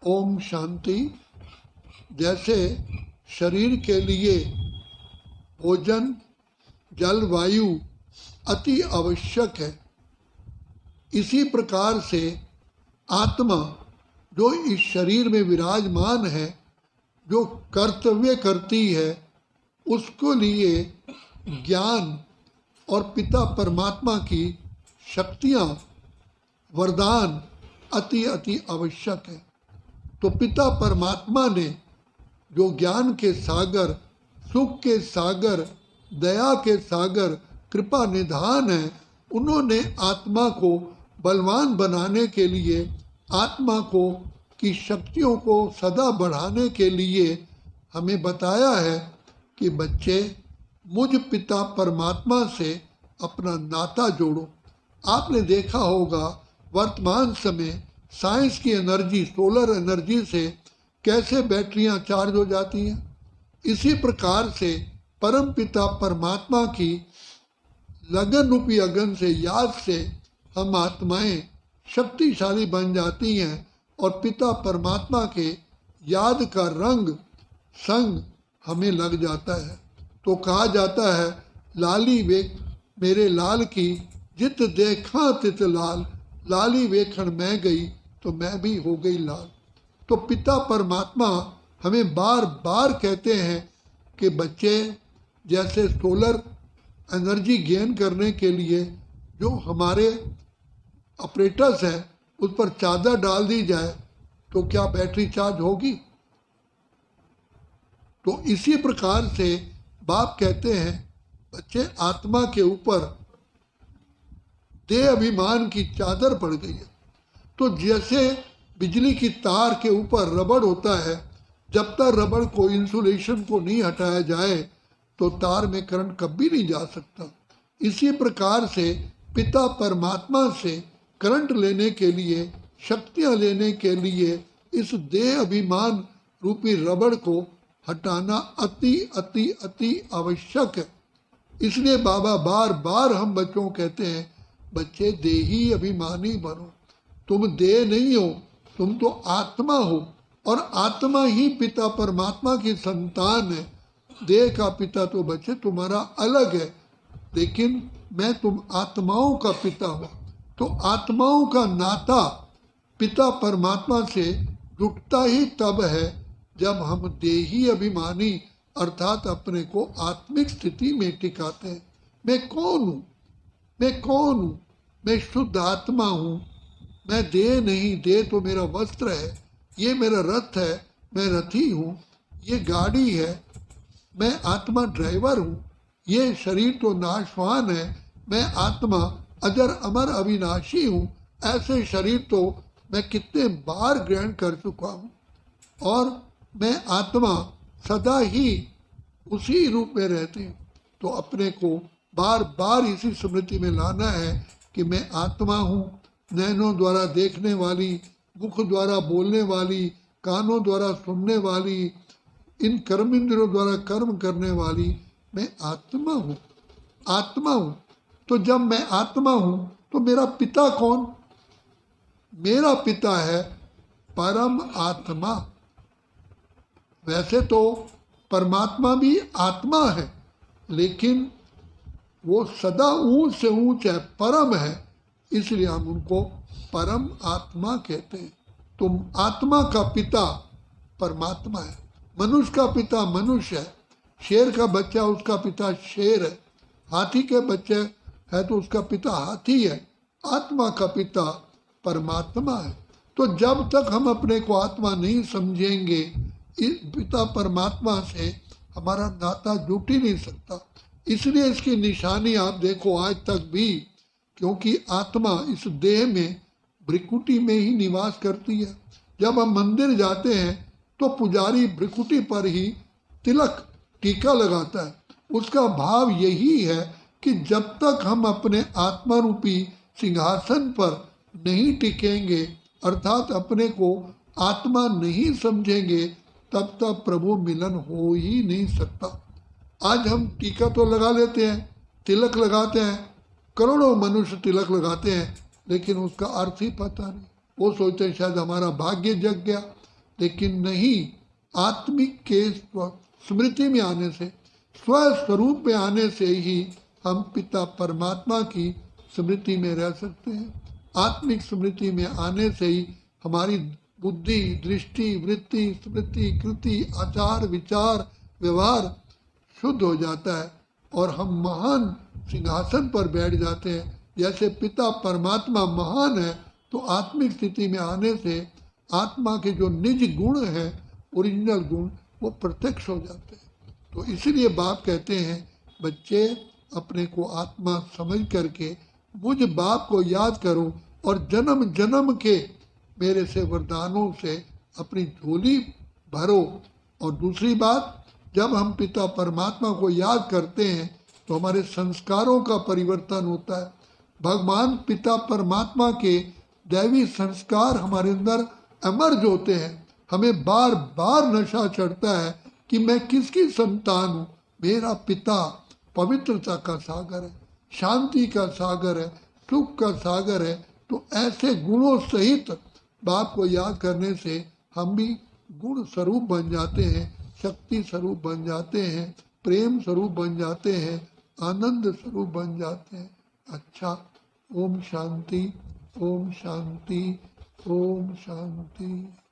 ओम शांति। जैसे शरीर के लिए भोजन, जल, वायु अति आवश्यक है, इसी प्रकार से आत्मा जो इस शरीर में विराजमान है, जो कर्तव्य करती है, उसके लिए ज्ञान और पिता परमात्मा की शक्तियाँ, वरदान अति अति आवश्यक है। तो पिता परमात्मा ने जो ज्ञान के सागर, सुख के सागर, दया के सागर, कृपा निधान है, उन्होंने आत्मा को बलवान बनाने के लिए, आत्मा को की शक्तियों को सदा बढ़ाने के लिए हमें बताया है कि बच्चे मुझ पिता परमात्मा से अपना नाता जोड़ो। आपने देखा होगा वर्तमान समय साइंस की एनर्जी, सोलर एनर्जी से कैसे बैटरियां चार्ज हो जाती हैं। इसी प्रकार से परम पिता परमात्मा की लगन रूपी अगन से, याद से हम आत्माएं शक्तिशाली बन जाती हैं और पिता परमात्मा के याद का रंग संग हमें लग जाता है। तो कहा जाता है, लाली वेख मेरे लाल की, जित देखा तित लाल, लाली वेखण मैं गई तो मैं भी हो गई लाल। तो पिता परमात्मा हमें बार बार कहते हैं कि बच्चे, जैसे सोलर एनर्जी गेन करने के लिए जो हमारे ऑपरेटर्स हैं उस पर चादर डाल दी जाए तो क्या बैटरी चार्ज होगी? तो इसी प्रकार से बाप कहते हैं, बच्चे आत्मा के ऊपर देह अभिमान की चादर पड़ गई है। तो जैसे बिजली की तार के ऊपर रबड़ होता है, जब तक रबड़ को, इंसुलेशन को नहीं हटाया जाए तो तार में करंट कभी नहीं जा सकता। इसी प्रकार से पिता परमात्मा से करंट लेने के लिए, शक्तियाँ लेने के लिए इस देह अभिमान रूपी रबड़ को हटाना अति अति अति आवश्यक है। इसलिए बाबा बार बार हम बच्चों को कहते हैं, बच्चे देही अभिमानी बनो। तुम देह नहीं हो, तुम तो आत्मा हो और आत्मा ही पिता परमात्मा की संतान है। देह का पिता तो बच्चे तुम्हारा अलग है, लेकिन मैं तुम आत्माओं का पिता हूँ। तो आत्माओं का नाता पिता परमात्मा से जुटता ही तब है जब हम देही अभिमानी अर्थात अपने को आत्मिक स्थिति में टिकाते हैं। मैं कौन हूँ? मैं कौन हूँ? मैं शुद्ध आत्मा हूँ, मैं देह नहीं। देह तो मेरा वस्त्र है, ये मेरा रथ है, मैं रथी हूँ, ये गाड़ी है, मैं आत्मा ड्राइवर हूँ, ये शरीर तो नाशवान है, मैं आत्मा अजर अमर अविनाशी हूँ। ऐसे शरीर तो मैं कितने बार ग्रहण कर चुका हूँ और मैं आत्मा सदा ही उसी रूप में रहती हूँ। तो अपने को बार बार इसी स्मृति में लाना है कि मैं आत्मा हूँ, नैनों द्वारा देखने वाली, मुख द्वारा बोलने वाली, कानों द्वारा सुनने वाली, इन कर्म इंद्रियों द्वारा कर्म करने वाली मैं आत्मा हूँ, आत्मा हूँ। तो जब मैं आत्मा हूँ तो मेरा पिता कौन? मेरा पिता है परम आत्मा। वैसे तो परमात्मा भी आत्मा है, लेकिन वो सदा ऊंच से ऊंच है, परम है, इसलिए हम उनको परम आत्मा कहते हैं। तो आत्मा का पिता परमात्मा है, मनुष्य का पिता मनुष्य है, शेर का बच्चा उसका पिता शेर है, हाथी के बच्चे है तो उसका पिता हाथी है। आत्मा का पिता परमात्मा है। तो जब तक हम अपने को आत्मा नहीं समझेंगे, इस पिता परमात्मा से हमारा नाता जुट ही नहीं सकता। इसलिए इसकी निशानी आप देखो आज तक भी, क्योंकि आत्मा इस देह में भ्रिकुटी में ही निवास करती है। जब हम मंदिर जाते हैं तो पुजारी भ्रिकुटी पर ही तिलक टीका लगाता है। उसका भाव यही है कि जब तक हम अपने आत्मा रूपी सिंहासन पर नहीं टिकेंगे, अर्थात अपने को आत्मा नहीं समझेंगे, तब तक प्रभु मिलन हो ही नहीं सकता। आज हम टीका तो लगा लेते हैं, तिलक लगाते हैं, करोड़ों मनुष्य तिलक लगाते हैं, लेकिन उसका अर्थ ही पता नहीं। वो सोचते हैं शायद हमारा भाग्य जग गया, लेकिन नहीं, आत्मिक के स्मृति में आने से, स्वस्वरूप में आने से ही हम पिता परमात्मा की स्मृति में रह सकते हैं। आत्मिक स्मृति में आने से ही हमारी बुद्धि, दृष्टि, वृत्ति, स्मृति, कृति, आचार, विचार, व्यवहार शुद्ध हो जाता है और हम महान सिंहासन पर बैठ जाते हैं। जैसे पिता परमात्मा महान है, तो आत्मिक स्थिति में आने से आत्मा के जो निज गुण हैं, ओरिजिनल गुण, वो प्रत्यक्ष हो जाते हैं। तो इसीलिए बाप कहते हैं, बच्चे अपने को आत्मा समझ करके मुझ बाप को याद करो और जन्म जन्म के मेरे से वरदानों से अपनी झोली भरो। और दूसरी बात, जब हम पिता परमात्मा को याद करते हैं तो हमारे संस्कारों का परिवर्तन होता है। भगवान पिता परमात्मा के दैवी संस्कार हमारे अंदर अमर्ज होते हैं। हमें बार बार नशा चढ़ता है कि मैं किसकी संतान हूँ। मेरा पिता पवित्रता का सागर है, शांति का सागर है, सुख का सागर है। तो ऐसे गुणों सहित बाप को याद करने से हम भी गुण स्वरूप बन जाते हैं, शक्ति स्वरूप बन जाते हैं, प्रेम स्वरूप बन जाते हैं, आनंद स्वरूप बन जाते हैं। अच्छा, ओम शांति, ओम शांति, ओम शांति।